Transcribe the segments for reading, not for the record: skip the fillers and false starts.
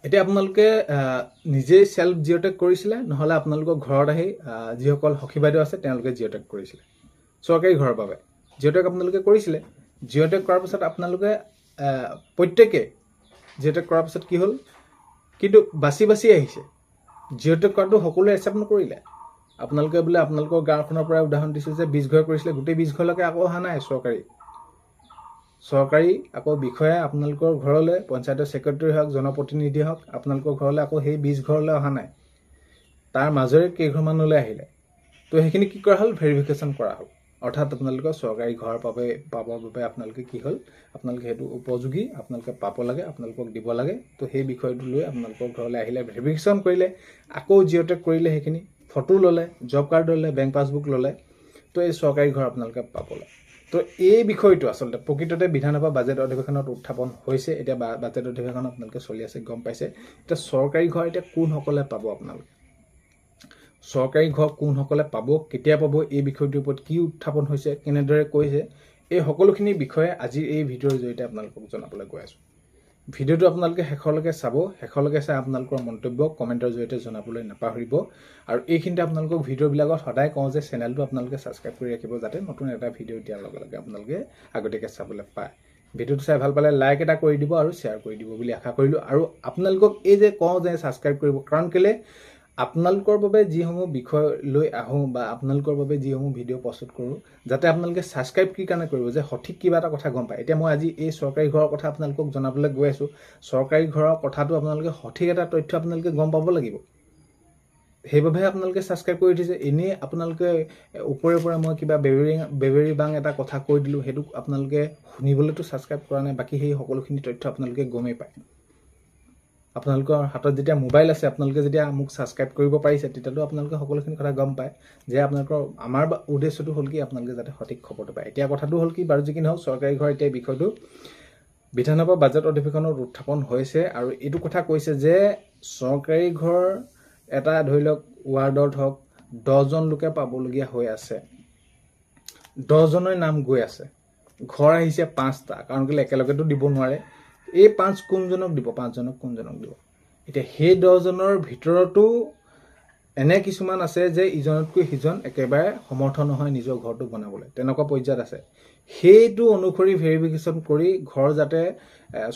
এতিয়া আপোনালোকে নিজেই সেলফ জিঅ'টেক কৰিছিলে নহলে আপোনালোকৰ ঘৰত আহি যিসকল সখী বাইদেউ আছে তেওঁলোকে জিঅ'টেক কৰিছিলে চৰকাৰী ঘৰৰ বাবে জিঅ'টেক আপোনালোকে কৰিছিলে জিঅ'টেক কৰাৰ পিছত আপোনালোকে প্ৰত্যেকে জিঅ'টেক কৰাৰ পিছত কি হ'ল কিন্তু বাছি বাছি আহিছে জিঅ'টেক কৰাটো সকলোৱে একচেপ্ট নকৰিলে আপোনালোকে বোলে আপোনালোকৰ গাঁওখনৰ পৰা উদাহৰণ দিছে যে 20 ঘৰ কৰিছিলে গোটেই 20 ঘৰলৈকে আকৌ অহা নাই চৰকাৰী আকৌ বিষয়া আপোনালোকৰ ঘৰলৈ পঞ্চায়তৰ সেক্ৰেটাৰী হওক জনপ্ৰতিনিধি হওক আপোনালোকৰ ঘৰলৈ আকৌ সেই 20 ঘৰলৈ অহা নাই তাৰ মাজৰে কেইঘৰমানলৈ আহিলে তো সেইখিনি কি কৰা হ'ল ভেৰিফিকেশ্যন কৰা হ'ল অৰ্থাৎ আপোনালোকৰ চৰকাৰী ঘৰ পাবৰ বাবে আপোনালোকে কি হ'ল আপোনালোকে সেইটো উপযোগী আপোনালোকে পাব লাগে আপোনালোকক দিব লাগে তো সেই বিষয়টো লৈ আপোনালোকৰ ঘৰলৈ আহিলে ভেৰিফিকেশ্যন কৰিলে আকৌ জিঅ'টেক কৰিলে সেইখিনি ফটো ল'লে জব কাৰ্ড ল'লে বেংক পাছবুক ল'লে তো এই চৰকাৰী ঘৰ আপোনালোকে পাবলৈ তো এই বিষয়টো আচলতে প্ৰকৃততে বিধানসভা বাজেট অধিৱেশনত উত্থাপন হৈছে এতিয়া বাজেট অধিৱেশন আপোনালোকে চলি আছে গম পাইছে এতিয়া চৰকাৰী ঘৰ এতিয়া কোনসকলে পাব আপোনালোকে চৰকাৰী ঘৰ কোনসকলে পাব কেতিয়া পাব এই বিষয়টোৰ ওপৰত কি উত্থাপন হৈছে কেনেদৰে কৈছে এই সকলোখিনি বিষয়ে আজি এই ভিডিঅ'ৰ জৰিয়তে আপোনালোকক জনাবলৈ গৈ আছোঁ ভিডিঅ'টো আপোনালোকে শেষলৈকে চাব শেষলৈকে চাই আপোনালোকৰ মন্তব্য কমেণ্টৰ জৰিয়তে জনাবলৈ নাপাহৰিব আৰু এইখিনিতে আপোনালোকক ভিডিঅ'বিলাকত সদায় কওঁ যে চেনেলটো আপোনালোকে ছাবস্ক্ৰাইব কৰি ৰাখিব যাতে নতুন এটা ভিডিঅ' দিয়াৰ লগে লগে আপোনালোকে আগতীয়াকৈ চাবলৈ পায় ভিডিঅ'টো চাই ভাল পালে লাইক এটা কৰি দিব আৰু শ্বেয়াৰ কৰি দিব বুলি আশা কৰিলোঁ আৰু আপোনালোকক এই যে কওঁ যে ছাবস্ক্ৰাইব কৰিব কাৰণ কেলে আপোনালোকৰ বাবে যিসমূহ বিষয় লৈ আহোঁ বা আপোনালোকৰ বাবে যিসমূহ ভিডিঅ' প্ৰস্তুত কৰোঁ যাতে আপোনালোকে ছাবস্ক্ৰাইব কি কাৰণে কৰিব যে সঠিক কিবা এটা কথা গম পায় এতিয়া মই আজি এই চৰকাৰী ঘৰৰ কথা আপোনালোকক জনাবলৈ গৈ আছোঁ চৰকাৰী ঘৰৰ কথাটো আপোনালোকে সঠিক এটা তথ্য আপোনালোকে গম পাব লাগিব সেইবাবেহে আপোনালোকে ছাবস্ক্ৰাইব কৰি উঠিছে এনেই আপোনালোকে ওপৰে পৰা মই কিবা বেবেৰী বাং এটা কথা কৈ দিলোঁ সেইটো আপোনালোকে শুনিবলৈতো ছাবস্ক্ৰাইব কৰা নাই বাকী সেই সকলোখিনি তথ্য আপোনালোকে গমেই পায় আপোনালোকৰ হাতত যেতিয়া মোবাইল আছে আপোনালোকে যেতিয়া মোক ছাবস্ক্ৰাইব কৰিব পাৰিছে তেতিয়াতো আপোনালোকে সকলোখিনি কথা গম পায় যে আপোনালোকৰ আমাৰ উদ্দেশ্যটো হ'ল কি আপোনালোকে যাতে সঠিক খবৰটো পায় এতিয়া কথাটো হ'ল কি বাৰু যি কি নহওক চৰকাৰী ঘৰ এতিয়া বিষয়টো বিধানসভা বাজেট অধিৱেশনত উত্থাপন হৈছে আৰু এইটো কথা কৈছে যে চৰকাৰী ঘৰ এটা ধৰি লওক ৱাৰ্ডত হওক 10জন লোকে পাবলগীয়া হৈ আছে 10জনৰ নাম গৈ আছে ঘৰ আহিছে 5টা কাৰণ কেলে একেলগেতো দিব নোৱাৰে এই 5 কোনজনক দিব 5জনক কোনজনক দিব এতিয়া সেই 10জনৰ ভিতৰতো এনে কিছুমান আছে যে ইজনতকৈ সিজন একেবাৰে সমৰ্থ নহয় নিজৰ ঘৰটো বনাবলৈ তেনেকুৱা পৰ্যায়ত আছে সেইটো অনুসৰি ভেৰিফিকেশ্যন কৰি ঘৰ যাতে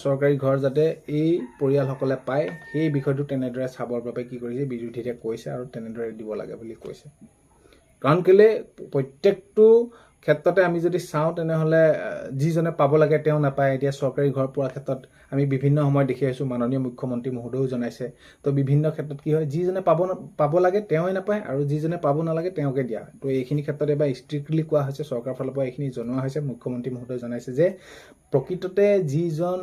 চৰকাৰী ঘৰ যাতে এই পৰিয়ালসকলে পায় সেই বিষয়টো তেনেদৰে চাবৰ বাবে কি কৰিছে বিৰোধীয়ে কৈছে আৰু তেনেদৰে দিব লাগে বুলি কৈছে কাৰণ কেলে প্ৰত্যেকটো ক্ষেত্ৰতে আমি যদি চাওঁ তেনেহ'লে যিজনে পাব লাগে তেওঁ নাপায় এতিয়া চৰকাৰী ঘৰ পোৱাৰ ক্ষেত্ৰত আমি বিভিন্ন সময় দেখি আছোঁ মাননীয় মুখ্যমন্ত্ৰী মহোদয়েও জনাইছে তো বিভিন্ন ক্ষেত্ৰত কি হয় যিজনে পাব লাগে তেওঁই নাপায় আৰু যিজনে পাব নালাগে তেওঁকে দিয়া হয় তো এইখিনি ক্ষেত্ৰত এবাৰ ষ্ট্ৰিক্টলি কোৱা হৈছে চৰকাৰৰ ফালৰ পৰা এইখিনি জনোৱা হৈছে মুখ্যমন্ত্ৰী মহোদয়ে জনাইছে যে প্ৰকৃততে যিজন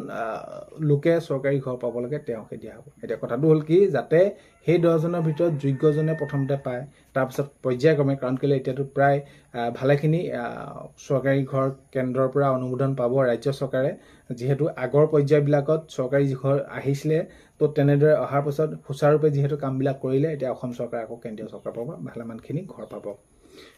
লোকে চৰকাৰী ঘৰ পাব লাগে তেওঁকে দিয়া হ'ব এতিয়া কথাটো হ'ল কি যাতে সেই 10জনৰ ভিতৰত যোগ্যজনে প্ৰথমতে পায় তাৰপিছত পৰ্যায়ক্ৰমে কাৰণ কেলে এতিয়াতো প্ৰায় ভালেখিনি চৰকাৰী ঘৰ কেন্দ্ৰৰ পৰা অনুমোদন পাব ৰাজ্য চৰকাৰে যিহেতু আগৰ পৰ্যায়বিলাকত চৰকাৰী ঘৰ আহিছিলে তো তেনেদৰে অহাৰ পাছত সুচাৰুৰূপে যিহেতু কামবিলাক কৰিলে এতিয়া অসম চৰকাৰে আকৌ কেন্দ্ৰীয় চৰকাৰ পাব ভালেমানখিনি ঘৰ পাব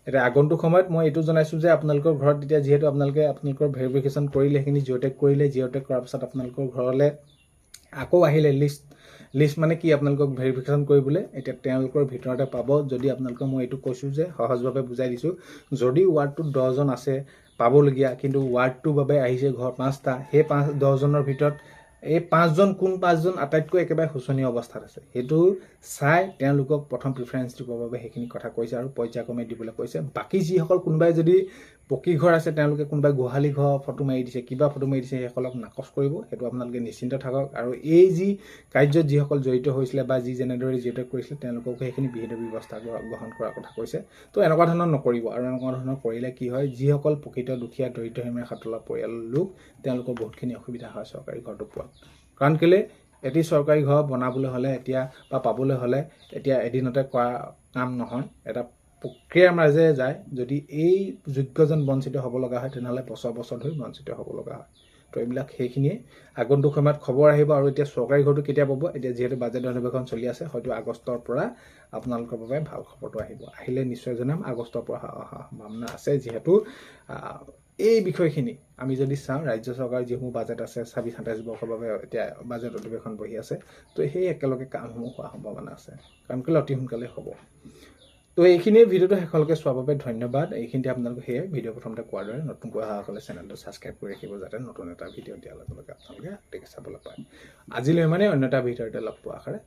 এতিয়া আগন্তুক সময়ত মই এইটো জনাইছোঁ যে আপোনালোকৰ ঘৰত এতিয়া যিহেতু আপোনালোকৰ ভেৰিফিকেশ্যন কৰিলে সেইখিনি জিঅ'টেক কৰিলে জিঅ'টেক কৰাৰ পাছত আপোনালোকৰ ঘৰলৈ আকৌ আহিলে লিষ্ট মানে কি আপোনালোকক ভেৰিফিকেশ্যন কৰিবলৈ এতিয়া তেওঁলোকৰ ভিতৰতে পাব যদি আপোনালোকক মই এইটো কৈছোঁ যে সহজভাৱে বুজাই দিছোঁ যদি ৱাৰ্ডটোত 10জন আছে পাবলগীয়া কিন্তু ৱাৰ্ডটোৰ বাবে আহিছে ঘৰ 5টা সেই 10জনৰ ভিতৰত এই 5জন কোন 5জন আটাইতকৈ একেবাৰে শোচনীয় অৱস্থাত আছে সেইটো চাই তেওঁলোকক প্ৰথম প্ৰিফাৰেঞ্চ দিবৰ বাবে সেইখিনি কথা কৈছে আৰু পৰ্যায়ক্ৰমে দিবলৈ কৈছে বাকী যিসকল কোনোবাই যদি পকী ঘৰ আছে তেওঁলোকে কোনোবাই গোহালি ঘৰ ফটো মাৰি দিছে কিবা ফটো মাৰি দিছে সেইসকলক নাকচ কৰিব সেইটো আপোনালোকে নিশ্চিন্ত থাকক আৰু এই যি কাৰ্যত যিসকল জড়িত হৈছিলে বা যি যেনেদৰে জিঅ'টেক কৰিছিলে তেওঁলোকক সেইখিনি বিহিত ব্যৱস্থা গ্ৰহণ কৰাৰ কথা কৈছে তো এনেকুৱা ধৰণৰ নকৰিব আৰু এনেকুৱা ধৰণৰ কৰিলে কি হয় যিসকল প্ৰকৃত দুখীয়া দৰিদ্ৰ সীমাৰেখাৰ তলৰ পৰিয়ালৰ লোক তেওঁলোকৰ বহুতখিনি অসুবিধা হয় চৰকাৰী ঘৰটো পোৱাত কাৰণ কেলে এটি চৰকাৰী ঘৰ বনাবলৈ হ'লে এতিয়া বা পাবলৈ হ'লে এতিয়া এদিনতে কৰা কাম নহয় এটা প্ৰক্ৰিয়াৰ মাজে যায় যদি এই যোগ্যজন বঞ্চিত হ'ব লগা হয় তেনেহ'লে বছৰ বছৰ ধৰি বঞ্চিত হ'ব লগা হয় তো এইবিলাক সেইখিনিয়ে আগন্তুক সময়ত খবৰ আহিব আৰু এতিয়া চৰকাৰী ঘৰটো কেতিয়া পাব এতিয়া যিহেতু বাজেট অধিৱেশন চলি আছে হয়তো আগষ্টৰ পৰা আপোনালোকৰ বাবে ভাল খবৰটো আহিলে নিশ্চয় জনাম আগষ্টৰ পৰা অহা সম্ভাৱনা আছে যিহেতু এই বিষয়খিনি আমি যদি চাওঁ ৰাজ্য চৰকাৰৰ যিসমূহ বাজেট আছে ২৬-২৭ বৰ্ষৰ বাবে এতিয়া বাজেট অধিৱেশন বহি আছে তো সেই একেলগে কামসমূহ হোৱাৰ সম্ভাৱনা আছে কাৰণ কেলৈ অতি সোনকালে হ'ব তো এইখিনিয়ে ভিডিঅ'টো শেষলৈকে চোৱাৰ বাবে ধন্যবাদ এইখিনিতে আপোনালোকে সেয়ে ভিডিঅ' প্ৰথমতে কোৱাৰ দৰে নতুনকৈ অহাসকলে চেনেলটো ছাবস্ক্ৰাইব কৰি ৰাখিব যাতে নতুন এটা ভিডিঅ' দিয়াৰ লগে লগে আপোনালোকে চাবলৈ পায় আজিলৈ মানে অন্য এটা ভিডিঅ'তে লগ পোৱাৰ আশাৰে